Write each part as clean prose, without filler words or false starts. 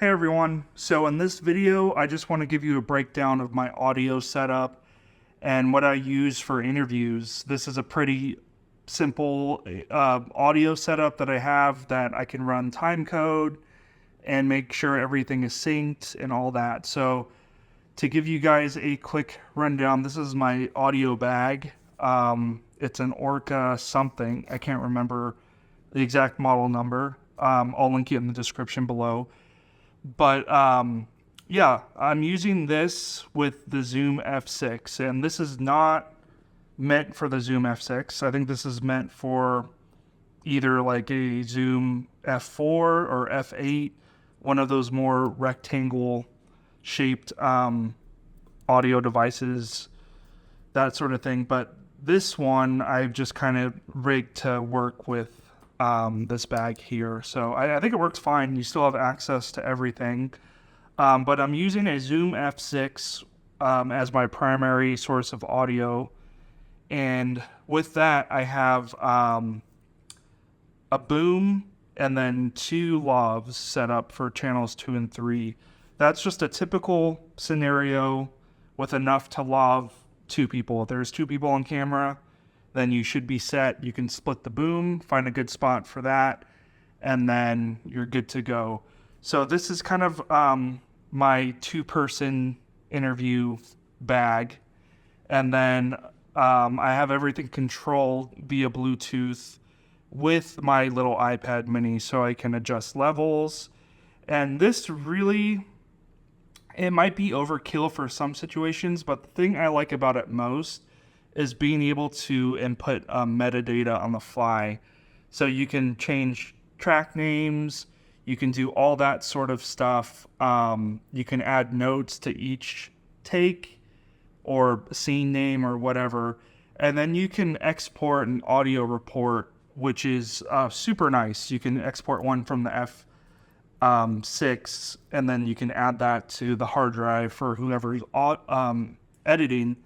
Hey everyone, so in this video I just want to give you a breakdown of my audio setup and what I use for interviews. This is a pretty simple audio setup that I have that I can run timecode and make sure everything is synced and all that. So to give you guys a quick rundown, this is my audio bag. It's an Orca something, I can't remember the exact model number. I'll link it in the description below. But yeah, I'm using this with the Zoom F6, and this is not meant for the Zoom F6. I think this is meant for either like a Zoom F4 or F8, one of those more rectangle shaped audio devices, that sort of thing. But this one I've just kind of rigged to work with this bag here. So I think it works fine. You still have access to everything. But I'm using a Zoom F6 as my primary source of audio. And with that, I have a boom and then two lavs set up for channels 2 and 3. That's just a typical scenario with enough to lav 2 people. If there's 2 people on camera, then you should be set. You can split the boom, find a good spot for that, and then you're good to go. So this is kind of my 2-person interview bag. And then I have everything controlled via Bluetooth with my little iPad mini, so I can adjust levels. And this really, it might be overkill for some situations, but the thing I like about it most is being able to input metadata on the fly. So you can change track names, you can do all that sort of stuff. You can add notes to each take or scene name or whatever. And then you can export an audio report, which is super nice. You can export one from the F6, and then you can add that to the hard drive for whoever is editing.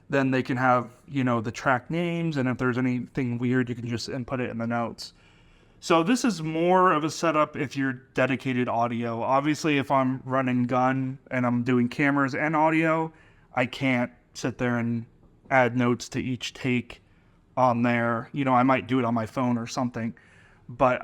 Then they can have, the track names, and if there's anything weird, you can just input it in the notes. So this is more of a setup if you're dedicated audio. Obviously, if I'm running gun and I'm doing cameras and audio, I can't sit there and add notes to each take on there. I might do it on my phone or something. But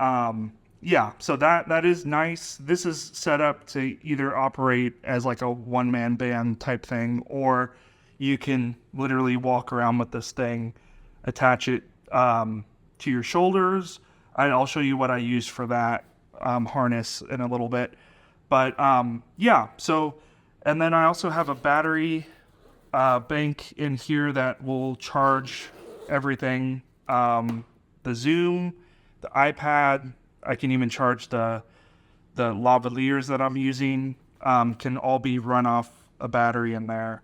yeah, so that is nice. This is set up to either operate as like a one-man band type thing, or you can literally walk around with this thing, attach it to your shoulders. I'll show you what I use for that harness in a little bit. But yeah, so, and then I also have a battery bank in here that will charge everything. The Zoom, the iPad, I can even charge the lavaliers that I'm using, can all be run off a battery in there.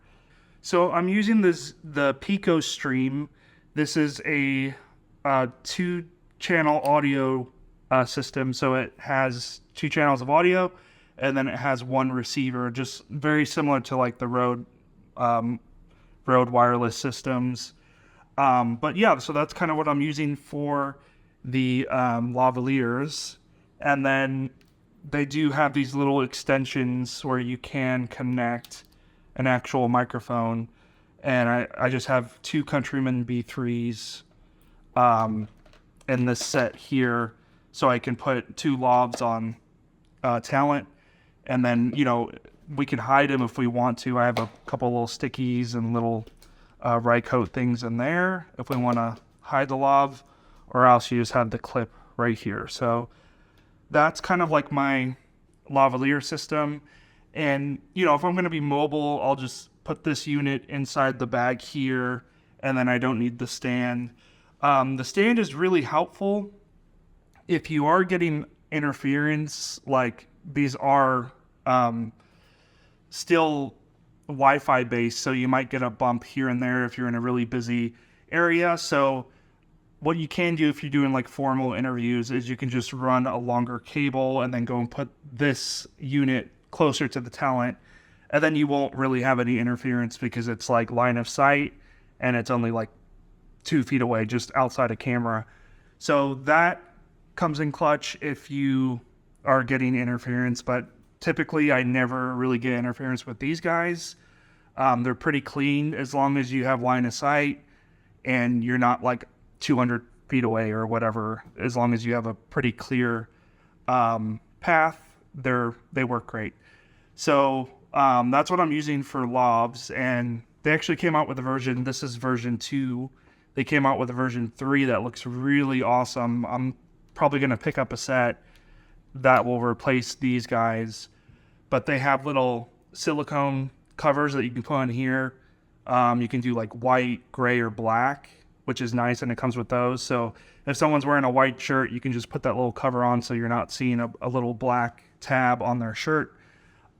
So I'm using the Pico Stream. This is a 2-channel audio system. So it has 2 channels of audio, and then it has 1 receiver, just very similar to like the Rode wireless systems. But yeah, so that's kind of what I'm using for the lavaliers. And then they do have these little extensions where you can connect an actual microphone, and I just have 2 Countryman B3s in this set here, so I can put 2 lavs on talent, and then we can hide them if we want to. I have a couple little stickies and little Rycoat things in there if we want to hide the lav, or else you just have the clip right here. So that's kind of like my lavalier system. And, if I'm going to be mobile, I'll just put this unit inside the bag here, and then I don't need the stand. The stand is really helpful if you are getting interference. Like, these are still Wi-Fi based, so you might get a bump here and there if you're in a really busy area. So what you can do if you're doing like formal interviews is you can just run a longer cable and then go and put this unit closer to the talent, and then you won't really have any interference because it's like line of sight and it's only like 2 feet away, just outside of camera. So that comes in clutch if you are getting interference, but typically I never really get interference with these guys. They're pretty clean as long as you have line of sight and you're not like 200 feet away or whatever. As long as you have a pretty clear path, they work great. So that's what I'm using for lavs, and they actually came out with a version. This is version 2. They came out with a version 3 that looks really awesome. I'm probably going to pick up a set that will replace these guys, but they have little silicone covers that you can put on here. You can do like white, gray, or black, which is nice, and it comes with those. So if someone's wearing a white shirt, you can just put that little cover on so you're not seeing a little black tab on their shirt.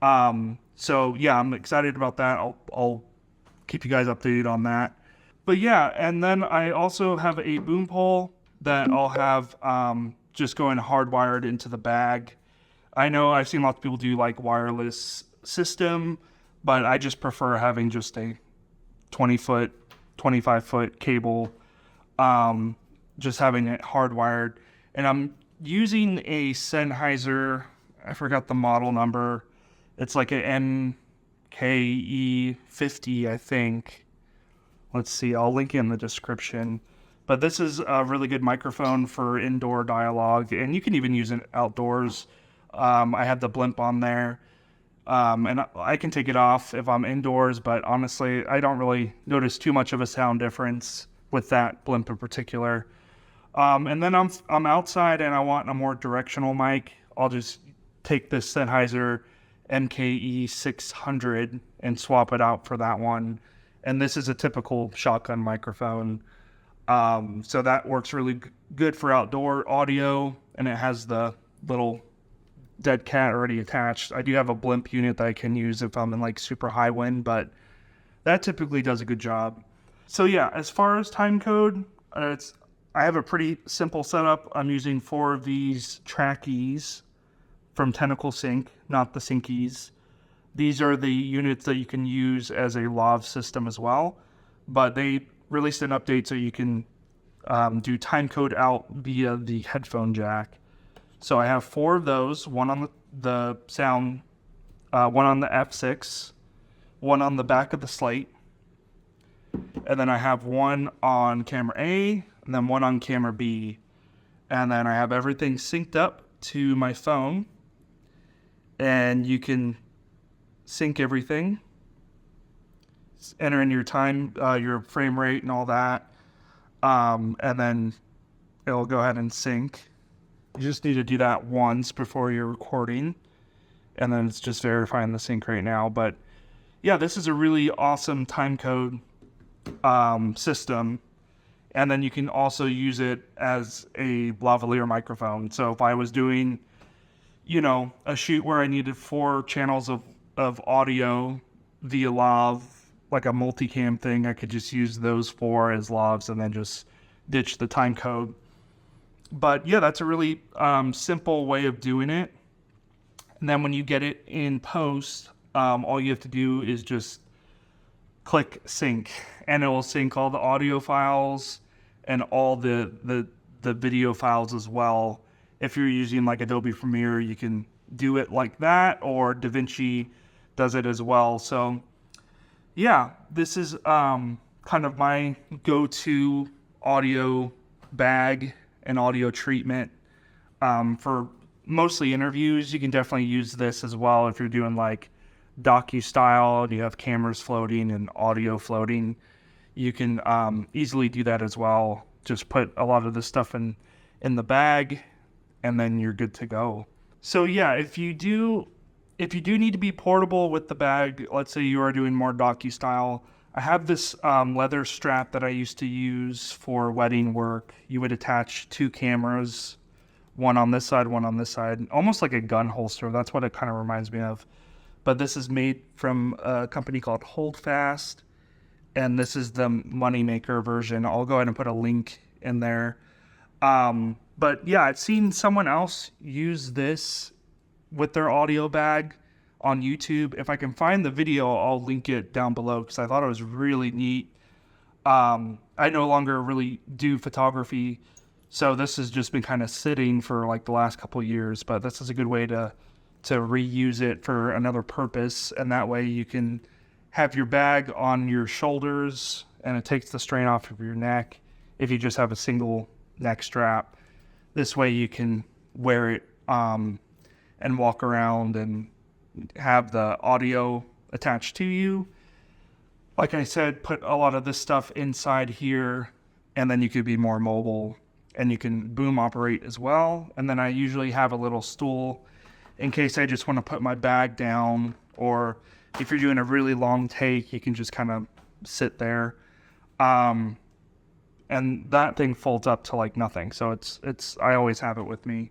So yeah, I'm excited about that. I'll keep you guys updated on that. But yeah, and then I also have a boom pole that I'll have just going hardwired into the bag. I know I've seen lots of people do like wireless system, but I just prefer having just a 20-foot, 25-foot cable, just having it hardwired. And I'm using a Sennheiser, I forgot the model number. It's like an MKE50, I think. Let's see, I'll link it in the description. But this is a really good microphone for indoor dialogue, and you can even use it outdoors. I have the blimp on there, and I can take it off if I'm indoors, but honestly, I don't really notice too much of a sound difference with that blimp in particular. And then I'm outside and I want a more directional mic. I'll just take this Sennheiser MKE 600 and swap it out for that one. And this is a typical shotgun microphone. So that works really good for outdoor audio, and it has the little dead cat already attached. I do have a blimp unit that I can use if I'm in like super high wind, but that typically does a good job. So yeah, as far as timecode, I have a pretty simple setup. I'm using 4 of these trackies from Tentacle Sync, not the Synkies. These are the units that you can use as a lav system as well, but they released an update so you can do timecode out via the headphone jack. So I have 4 of those, one on the sound, one on the F6, one on the back of the slate, and then I have one on camera A, and then one on camera B, and then I have everything synced up to my phone, and you can sync everything, enter in your time, your frame rate and all that, and then it'll go ahead and sync. You just need to do that once before you're recording, and then it's just verifying the sync right now. But yeah, this is a really awesome timecode system, and then you can also use it as a lavalier microphone. So if I was doing, a shoot where I needed 4 channels of audio via lav, like a multicam thing, I could just use those 4 as lavs and then just ditch the timecode. But yeah, that's a really simple way of doing it. And then when you get it in post, all you have to do is just click sync, and it will sync all the audio files and all the video files as well. If you're using like Adobe Premiere, you can do it like that, or DaVinci does it as well. So yeah, this is kind of my go-to audio bag and audio treatment for mostly interviews. You can definitely use this as well if you're doing like docu-style and you have cameras floating and audio floating. You can easily do that as well. Just put a lot of this stuff in the bag, and then you're good to go. So yeah, if you do need to be portable with the bag, let's say you are doing more docu-style, I have this leather strap that I used to use for wedding work. You would attach 2 cameras, one on this side, one on this side, almost like a gun holster. That's what it kind of reminds me of. But this is made from a company called Holdfast, and this is the Moneymaker version. I'll go ahead and put a link in there. But yeah, I've seen someone else use this with their audio bag on YouTube. If I can find the video, I'll link it down below because I thought it was really neat. I no longer really do photography, so this has just been kind of sitting for like the last couple of years, but this is a good way to reuse it for another purpose, and that way you can have your bag on your shoulders and it takes the strain off of your neck if you just have a single neck strap. This way you can wear it and walk around and have the audio attached to you. Like I said, put a lot of this stuff inside here, and then you could be more mobile, and you can boom operate as well. And then I usually have a little stool in case I just want to put my bag down, or if you're doing a really long take, you can just kind of sit there. And that thing folds up to like nothing. So I always have it with me.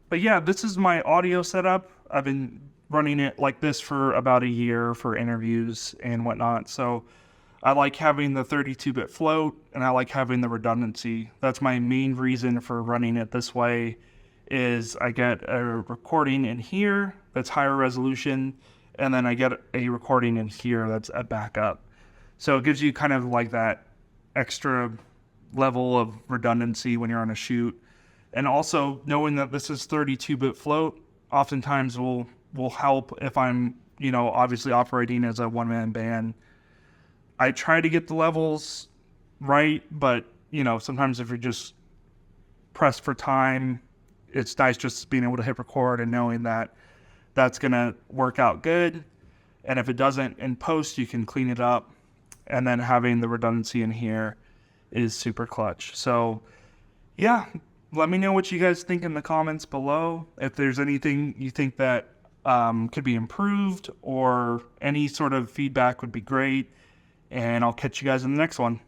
But yeah, this is my audio setup. I've been running it like this for about a year for interviews and whatnot. So I like having the 32-bit float, and I like having the redundancy. That's my main reason for running it this way, is I get a recording in here that's higher resolution, and then I get a recording in here that's a backup. So it gives you kind of like that extra level of redundancy when you're on a shoot. And also knowing that this is 32-bit float oftentimes will help if I'm, obviously operating as a one-man band. I try to get the levels right, but, sometimes if you're just pressed for time, it's nice just being able to hit record and knowing that that's going to work out good. And if it doesn't in post, you can clean it up. And then having the redundancy in here is super clutch. So yeah, let me know what you guys think in the comments below. If there's anything you think that could be improved, or any sort of feedback would be great. And I'll catch you guys in the next one.